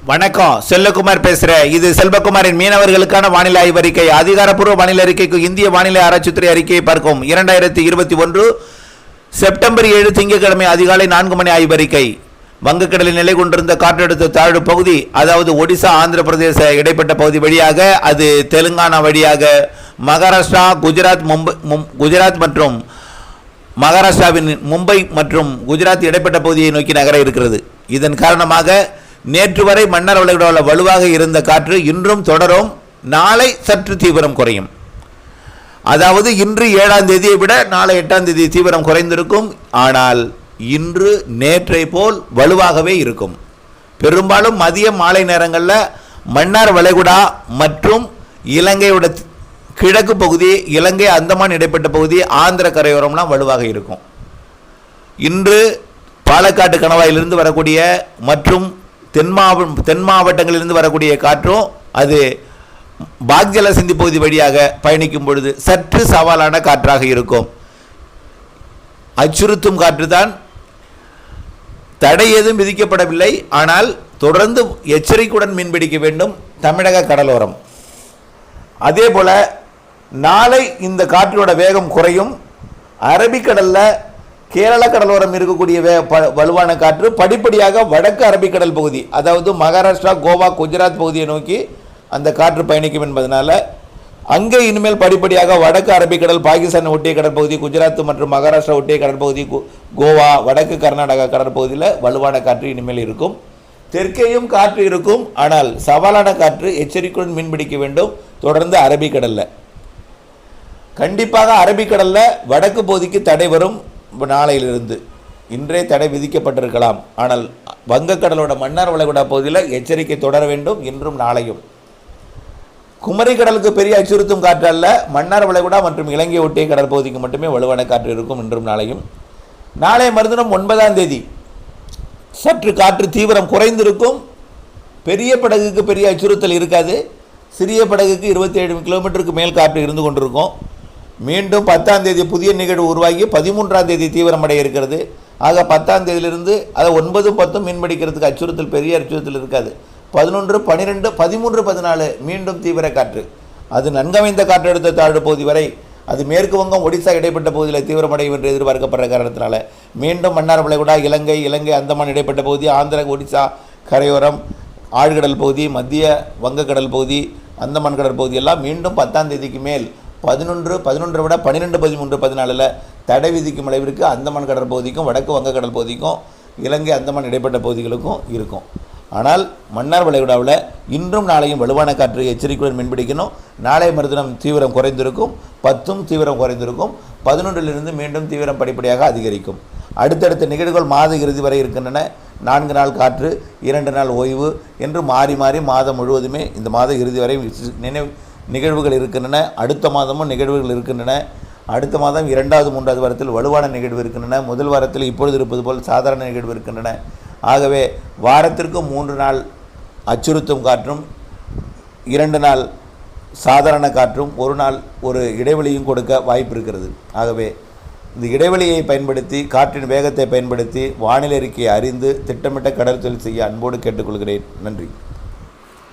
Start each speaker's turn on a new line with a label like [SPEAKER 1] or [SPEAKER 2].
[SPEAKER 1] வணக்கம், செல்லகுமார் பேசுகிறேன். இது செல்வகுமாரின் மீனவர்களுக்கான வானிலை ஆய்வறிக்கை. அதிகாரப்பூர்வ வானிலை அறிக்கைக்கு இந்திய வானிலை ஆராய்ச்சித்துறை அறிக்கையை பார்க்கும் 2021 செப்டம்பர் 7 திங்கட்கிழமை அதிகாலை 4 மணி ஆய்வறிக்கை. வங்கக்கடலில் நிலை கொண்டிருந்த காற்றழுத்த தாழ்வு பகுதி, அதாவது ஒடிசா ஆந்திர பிரதேச இடைப்பட்ட பகுதி வழியாக அது தெலுங்கானா வழியாக மகாராஷ்டிரா, குஜராத் மற்றும் மகாராஷ்டிராவின் மும்பை மற்றும் குஜராத் இடைப்பட்ட பகுதியை நோக்கி நகர இருக்கிறது. இதன் காரணமாக நேற்று வரை மன்னார் வளைகுடாவில் வலுவாக இருந்த காற்று இன்றும் தொடரும். நாளை சற்று தீவிரம் குறையும். அதாவது இன்று 7ஆம் தேதியை விட நாளை 8ஆம் தேதி தீவிரம் குறைந்திருக்கும். ஆனால் இன்று நேற்றை போல் வலுவாகவே இருக்கும். பெரும்பாலும் மதியம் மாலை நேரங்களில் மன்னார் வளைகுடா மற்றும் இலங்கையோட கிழக்கு பகுதி, இலங்கை அந்தமான் இடைப்பட்ட பகுதி, ஆந்திர கரையோரம்லாம் வலுவாக இருக்கும். இன்று பாலக்காட்டு கணவாயிலிருந்து வரக்கூடிய மற்றும் தென் மாவட்டங்களிலிருந்து வரக்கூடிய காற்றும் அது பாக்ஜல சிந்தி பகுதி வழியாக பயணிக்கும் பொழுது சற்று சவாலான காற்றாக இருக்கும். அச்சுறுத்தும் காற்றுதான். தடை எதுவும் விதிக்கப்படவில்லை. ஆனால் தொடர்ந்து எச்சரிக்கையுடன் மீன்பிடிக்க வேண்டும் தமிழக கடலோரம். அதே போல நாளை இந்த காற்றோட வேகம் குறையும். அரபிக்கடல்ல கேரள கடலோரம் இருக்கக்கூடிய வலுவான காற்று படிப்படியாக வடக்கு அரபிக்கடல் பகுதி, அதாவது மகாராஷ்டிரா, கோவா, குஜராத் பகுதியை நோக்கி அந்த காற்று பயணிக்கும் என்பதனால அங்கே இனிமேல் படிப்படியாக வடக்கு அரபிக்கடல், பாகிஸ்தான் ஒட்டிய கடற்பகுதி, குஜராத் மற்றும் மகாராஷ்டிரா ஒட்டிய கடற்பகுதி, கோவா, வடக்கு கர்நாடகா கடற்பகுதியில் வலுவான காற்று இனிமேல் இருக்கும். தெற்கேயும் காற்று இருக்கும். ஆனால் சவாலான காற்று. எச்சரிக்கையுடன் மீன்பிடிக்க வேண்டும். தொடர்ந்து அரபிக்கடலில் கண்டிப்பாக அரபிக்கடலில் வடக்கு பகுதிக்கு தடை வரும். நாளையிலிருந்து இன்றே தடை விதிக்கப்பட்டிருக்கலாம். ஆனால் வங்கக்கடலோட மன்னார் வளைகுடா பகுதியில் எச்சரிக்கை தொடர வேண்டும். இன்றும் நாளையும் குமரி கடலுக்கு பெரிய அச்சுறுத்தும் காற்று அல்ல. மன்னார் வளைகுடா மற்றும் இலங்கை ஒட்டிய கடற்பகுதிக்கு மட்டுமே வலுவான காற்று இருக்கும். இன்றும் நாளையும். நாளை மறுதினம் 9ஆம் தேதி சற்று காற்று தீவிரம் குறைந்திருக்கும். பெரிய படகுக்கு பெரிய அச்சுறுத்தல் இருக்காது. சிறிய படகுக்கு 27 கிலோமீட்டருக்கு மேல் காற்று இருந்து கொண்டிருக்கும். மீண்டும் 10ஆம் தேதி புதிய நிகழ்வு உருவாகி 13ஆம் தேதி தீவிரமடைய இருக்கிறது. ஆக 10ஆம் தேதியிலிருந்து அதை 9, 10 மீன்பிடிக்கிறதுக்கு அச்சுறுத்தல், பெரிய அச்சுறுத்தல் இருக்காது. 11, 12, 13, 14 மீண்டும் தீவிர காற்று. அது நன்கமைந்த காற்றழுத்த தாழ்வு பகுதி வரை, அது மேற்கு வங்கம், ஒடிசா இடைப்பட்ட பகுதியில் தீவிரமடையும் என்று எதிர்பார்க்கப்படுற காரணத்தினால மீண்டும் மன்னார் வளைகுடா, இலங்கை அந்தமான் இடைப்பட்ட பகுதி, ஆந்திர, ஒடிசா கரையோரம், ஆழ்கடல் பகுதி, மத்திய வங்கக்கடல் பகுதி, அந்தமான் கடல் பகுதி எல்லாம் மீண்டும் 10ஆம் தேதிக்கு மேல் 11 விட 12, 13, 14 தடை விதிக்கும் அளவிற்கு அந்தமான் கடற்பகுதிக்கும் வடக்கு வங்கக்கடல் பகுதிக்கும் இலங்கை அந்தமான் இடைப்பட்ட பகுதிகளுக்கும் இருக்கும். ஆனால் மன்னார் வளைகுடாவில் இன்றும் நாளையும் வலுவான காற்று எச்சரிக்கையுடன் மீன்பிடிக்கணும். நாளை மறுதினம் தீவிரம் குறைந்திருக்கும். 10 தீவிரம் குறைந்திருக்கும். 11லிருந்து மீண்டும் தீவிரம் படிப்படியாக அதிகரிக்கும். அடுத்தடுத்த நிகழ்வுகள் மாத இறுதி வரை இருக்கின்றன. 4 நாள் காற்று, 2 நாள் ஓய்வு என்று மாறி மாறி மாதம் முழுவதுமே இந்த மாத இறுதி வரை நிகழ்வுகள் இருக்கின்றன. அடுத்த மாதமும் நிகழ்வுகள் இருக்கின்றன. அடுத்த மாதம் 2வது 3வது வாரத்தில் வலுவான நிகழ்வு இருக்கின்றன. முதல் வாரத்தில் இப்பொழுது இருப்பது போல் சாதாரண நிகழ்வு இருக்கின்றன. ஆகவே வாரத்திற்கு 3 நாள் அச்சுறுத்தும் காற்றும், 2 நாள் சாதாரண காற்றும், 1 நாள் ஒரு இடைவெளியும் கொடுக்க வாய்ப்பு இருக்கிறது. ஆகவே இந்த இடைவெளியை பயன்படுத்தி, காற்றின் வேகத்தை பயன்படுத்தி வானிலை அறிக்கையை அறிந்து திட்டமிட்ட கடல் தொழில் செய்ய அன்போடு கேட்டுக்கொள்கிறேன். நன்றி.